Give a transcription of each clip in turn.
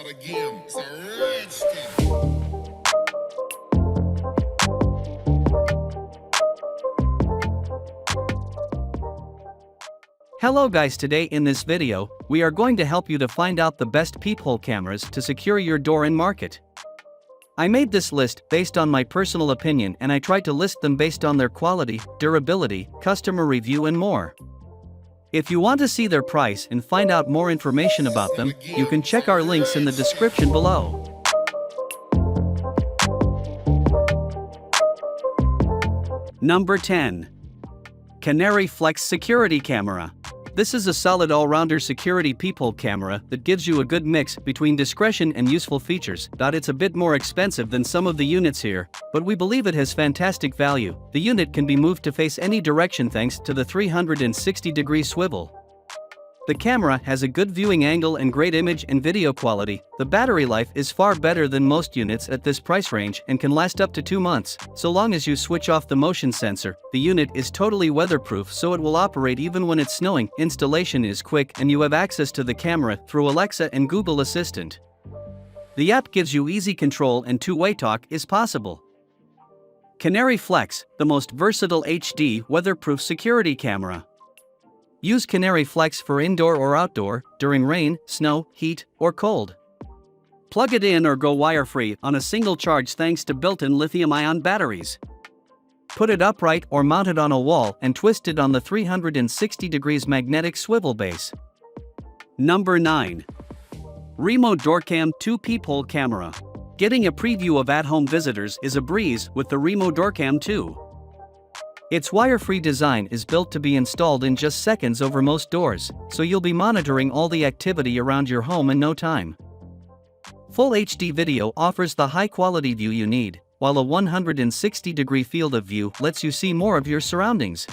again. It's a rich thing. Hello guys, today in this video, we are going to help you to find out the best peephole cameras to secure your door and market. I made this list based on my personal opinion and I tried to list them based on their quality, durability, customer review and more. If you want to see their price and find out more information about them, you can check our links in the description below. Number 10. Canary Flex Security Camera. This is a solid all-rounder security peephole camera that gives you a good mix between discretion and useful features. It's a bit more expensive than some of the units here, but we believe it has fantastic value. The unit can be moved to face any direction thanks to the 360-degree swivel. The camera has a good viewing angle and great image and video quality. The battery life is far better than most units at this price range and can last up to 2 months. So long as you switch off the motion sensor, the unit is totally weatherproof so it will operate even when it's snowing. Installation is quick and you have access to the camera through Alexa and Google Assistant. The app gives you easy control and two-way talk is possible. Canary Flex, the most versatile HD weatherproof security camera. Use Canary Flex for indoor or outdoor, during rain, snow, heat, or cold. Plug it in or go wire-free on a single charge thanks to built-in lithium-ion batteries. Put it upright or mount it on a wall and twist it on the 360 degrees magnetic swivel base. Number 9. Remo Doorcam 2 Peephole Camera. Getting a preview of at-home visitors is a breeze with the Remo Doorcam 2. Its wire-free design is built to be installed in just seconds over most doors, so you'll be monitoring all the activity around your home in no time. Full HD video offers the high-quality view you need, while a 160-degree field of view lets you see more of your surroundings.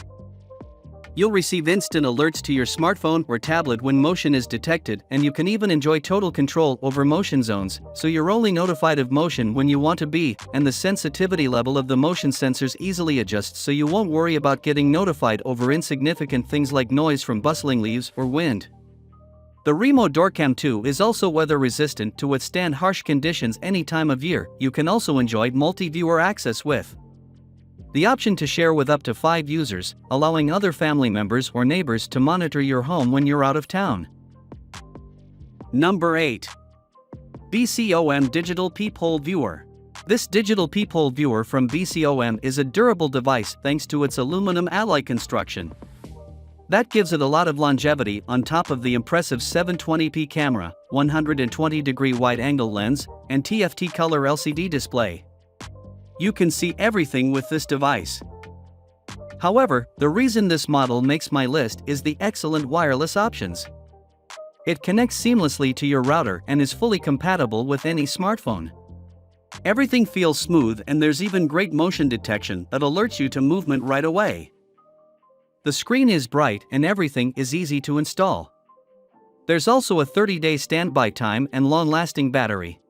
You'll receive instant alerts to your smartphone or tablet when motion is detected, and you can even enjoy total control over motion zones, so you're only notified of motion when you want to be, and the sensitivity level of the motion sensors easily adjusts so you won't worry about getting notified over insignificant things like noise from bustling leaves or wind. The Remo Doorcam 2 is also weather resistant to withstand harsh conditions any time of year. You can also enjoy multi-viewer access with the option to share with up to 5 users, allowing other family members or neighbors to monitor your home when you're out of town. Number 8. BCOM Digital Peephole Viewer. This digital peephole viewer from BCOM is a durable device thanks to its aluminum alloy construction. That gives it a lot of longevity on top of the impressive 720p camera, 120-degree wide-angle lens, and TFT color LCD display. You can see everything with this device. However, the reason this model makes my list is the excellent wireless options. It connects seamlessly to your router and is fully compatible with any smartphone. Everything feels smooth and there's even great motion detection that alerts you to movement right away. The screen is bright and everything is easy to install. There's also a 30-day standby time and long-lasting battery.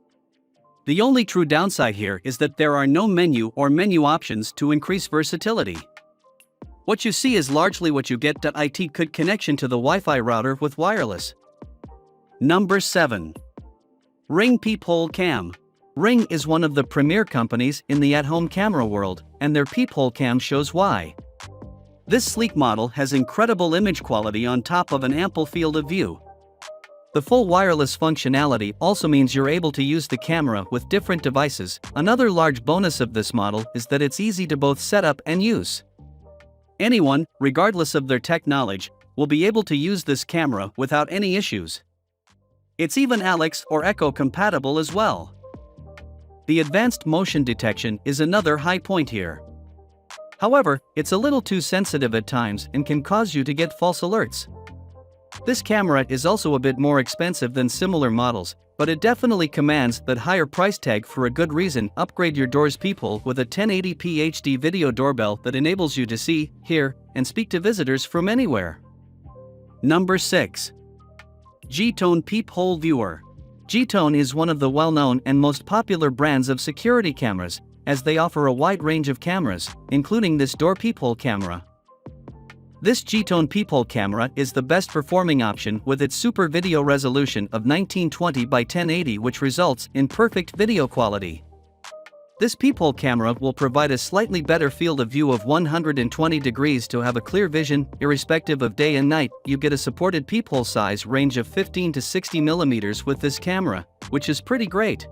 The only true downside here is that there are no menu or menu options to increase versatility. What you see is largely what you get. It could connection to the Wi-Fi router with wireless. Number 7. Ring Peephole Cam. Ring is one of the premier companies in the at-home camera world, and their Peephole Cam shows why. This sleek model has incredible image quality on top of an ample field of view. The full wireless functionality also means you're able to use the camera with different devices. Another large bonus of this model is that it's easy to both set up and use. Anyone, regardless of their tech knowledge, will be able to use this camera without any issues. It's even Alex or Echo compatible as well. The advanced motion detection is another high point here. However, it's a little too sensitive at times and can cause you to get false alerts. This camera is also a bit more expensive than similar models, but it definitely commands that higher price tag for a good reason. Upgrade your door's peephole with a 1080p HD video doorbell that enables you to see, hear, and speak to visitors from anywhere. Number 6. G-Tone Peephole Viewer. G-Tone is one of the well-known and most popular brands of security cameras, as they offer a wide range of cameras, including this door peephole camera. This G-Tone Peephole camera is the best performing option with its super video resolution of 1920 by 1080, which results in perfect video quality. This Peephole camera will provide a slightly better field of view of 120 degrees to have a clear vision, irrespective of day and night. You get a supported peephole size range of 15 to 60 millimeters with this camera, which is pretty great.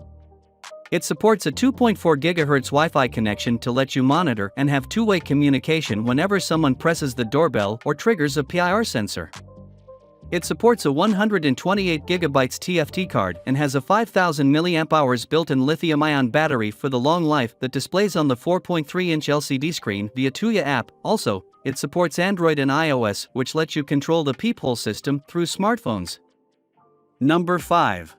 It supports a 2.4 GHz Wi-Fi connection to let you monitor and have two-way communication whenever someone presses the doorbell or triggers a PIR sensor. It supports a 128GB TFT card and has a 5000 mAh built-in lithium-ion battery for the long life that displays on the 4.3-inch LCD screen via Tuya app. Also, it supports Android and iOS, which lets you control the Peephole system through smartphones. Number 5.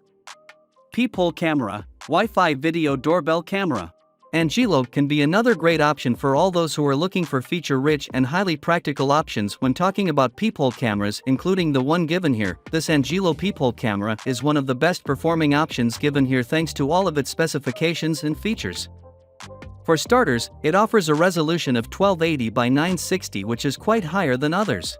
Peephole camera, Wi-Fi video doorbell camera. Angelo can be another great option for all those who are looking for feature-rich and highly practical options when talking about peephole cameras, including the one given here. This Angelo Peephole camera is one of the best performing options given here thanks to all of its specifications and features. For starters, it offers a resolution of 1280 by 960, which is quite higher than others.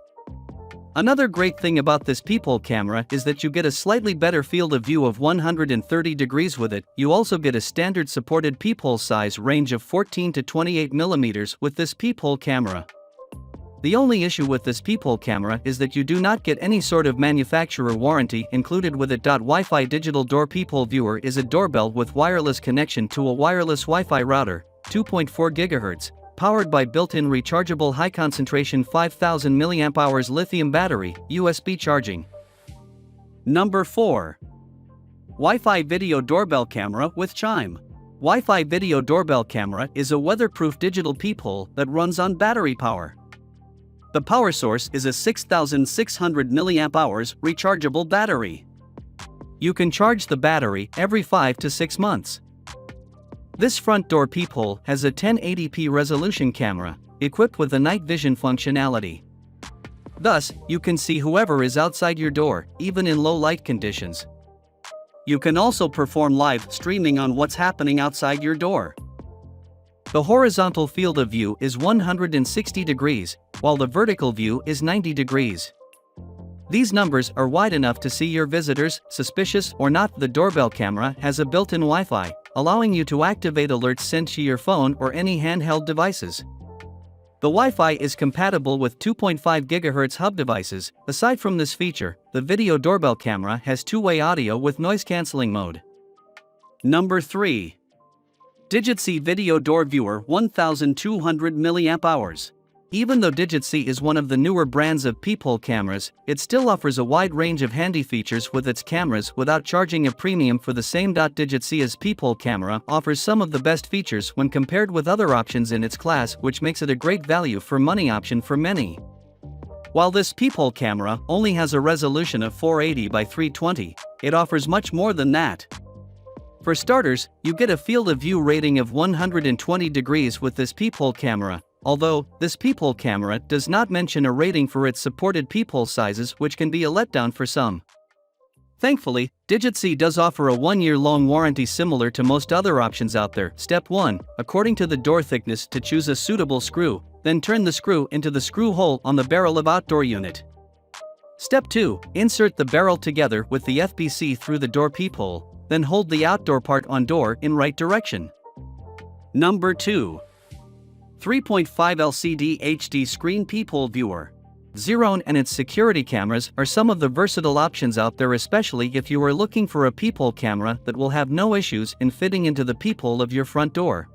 Another great thing about this Peephole camera is that you get a slightly better field of view of 130 degrees with it. You also get a standard supported peephole size range of 14 to 28 millimeters with this Peephole camera. The only issue with this Peephole camera is that you do not get any sort of manufacturer warranty included with it. Wi-Fi digital door peephole viewer is a doorbell with wireless connection to a wireless Wi-Fi router, 2.4 GHz. Powered by built-in rechargeable high-concentration 5000 mAh lithium battery, USB charging. Number 4. Wi-Fi video doorbell camera with chime. Wi-Fi video doorbell camera is a weatherproof digital peephole that runs on battery power. The power source is a 6600 mAh rechargeable battery. You can charge the battery every 5 to 6 months. This front door peephole has a 1080p resolution camera, equipped with a night vision functionality. Thus, you can see whoever is outside your door, even in low light conditions. You can also perform live streaming on what's happening outside your door. The horizontal field of view is 160 degrees, while the vertical view is 90 degrees. These numbers are wide enough to see your visitors, suspicious or not. The doorbell camera has a built-in Wi-Fi, allowing you to activate alerts sent to your phone or any handheld devices. The Wi-Fi is compatible with 2.5 GHz hub devices. Aside from this feature, the video doorbell camera has two-way audio with noise-canceling mode. Number 3. DigitC Video Door Viewer 1200 mAh. Even though DigitC is one of the newer brands of peephole cameras, it still offers a wide range of handy features with its cameras without charging a premium for the same. DigitC's peephole camera offers some of the best features when compared with other options in its class, which makes it a great value for money option for many. While this peephole camera only has a resolution of 480 by 320, it offers much more than that. For starters, you get a field of view rating of 120 degrees with this peephole camera. Although, this peephole camera does not mention a rating for its supported peephole sizes, which can be a letdown for some. Thankfully, DigitC does offer a 1-year-long warranty similar to most other options out there. Step 1. According to the door thickness, to choose a suitable screw, then turn the screw into the screw hole on the barrel of outdoor unit. Step 2. Insert the barrel together with the FPC through the door peephole, then hold the outdoor part on door in right direction. Number 2. 3.5 LCD HD Screen Peephole Viewer. Xeron and its security cameras are some of the versatile options out there, especially if you are looking for a peephole camera that will have no issues in fitting into the peephole of your front door.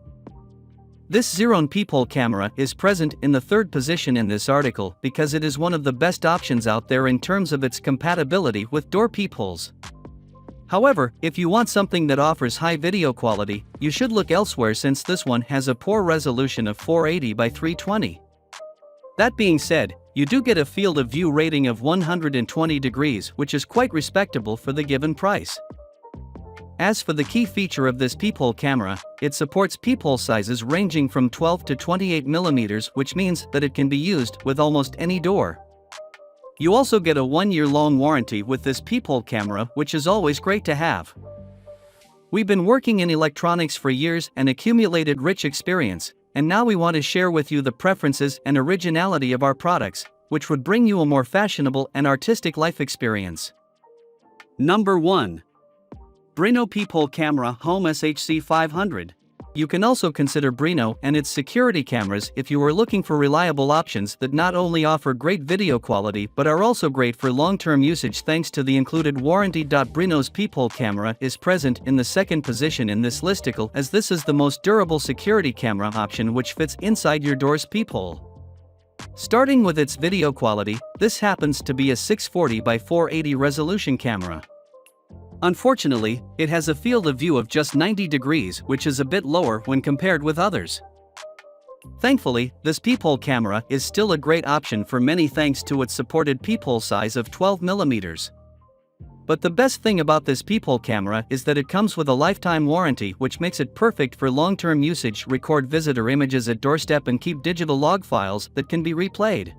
This Xeron peephole camera is present in the 3rd position in this article because it is one of the best options out there in terms of its compatibility with door peepholes. However, if you want something that offers high video quality, you should look elsewhere since this one has a poor resolution of 480 by 320. That being said, you do get a field of view rating of 120 degrees, which is quite respectable for the given price. As for the key feature of this peephole camera, it supports peephole sizes ranging from 12 to 28 millimeters, which means that it can be used with almost any door. You also get a 1-year-long warranty with this peephole camera, which is always great to have. We've been working in electronics for years and accumulated rich experience, and now we want to share with you the preferences and originality of our products. which would bring you a more fashionable and artistic life experience. Number 1. Brino Peephole Camera Home SHC 500. You can also consider Brino and its security cameras if you are looking for reliable options that not only offer great video quality but are also great for long-term usage thanks to the included warranty. Brino's Peephole camera is present in the second position in this listicle, as this is the most durable security camera option which fits inside your door's peephole. Starting with its video quality, this happens to be a 640 by 480 resolution camera. Unfortunately, it has a field of view of just 90 degrees, which is a bit lower when compared with others. Thankfully, this peephole camera is still a great option for many thanks to its supported peephole size of 12 mm. But the best thing about this peephole camera is that it comes with a lifetime warranty, which makes it perfect for long-term usage. Record visitor images at doorstep and keep digital log files that can be replayed.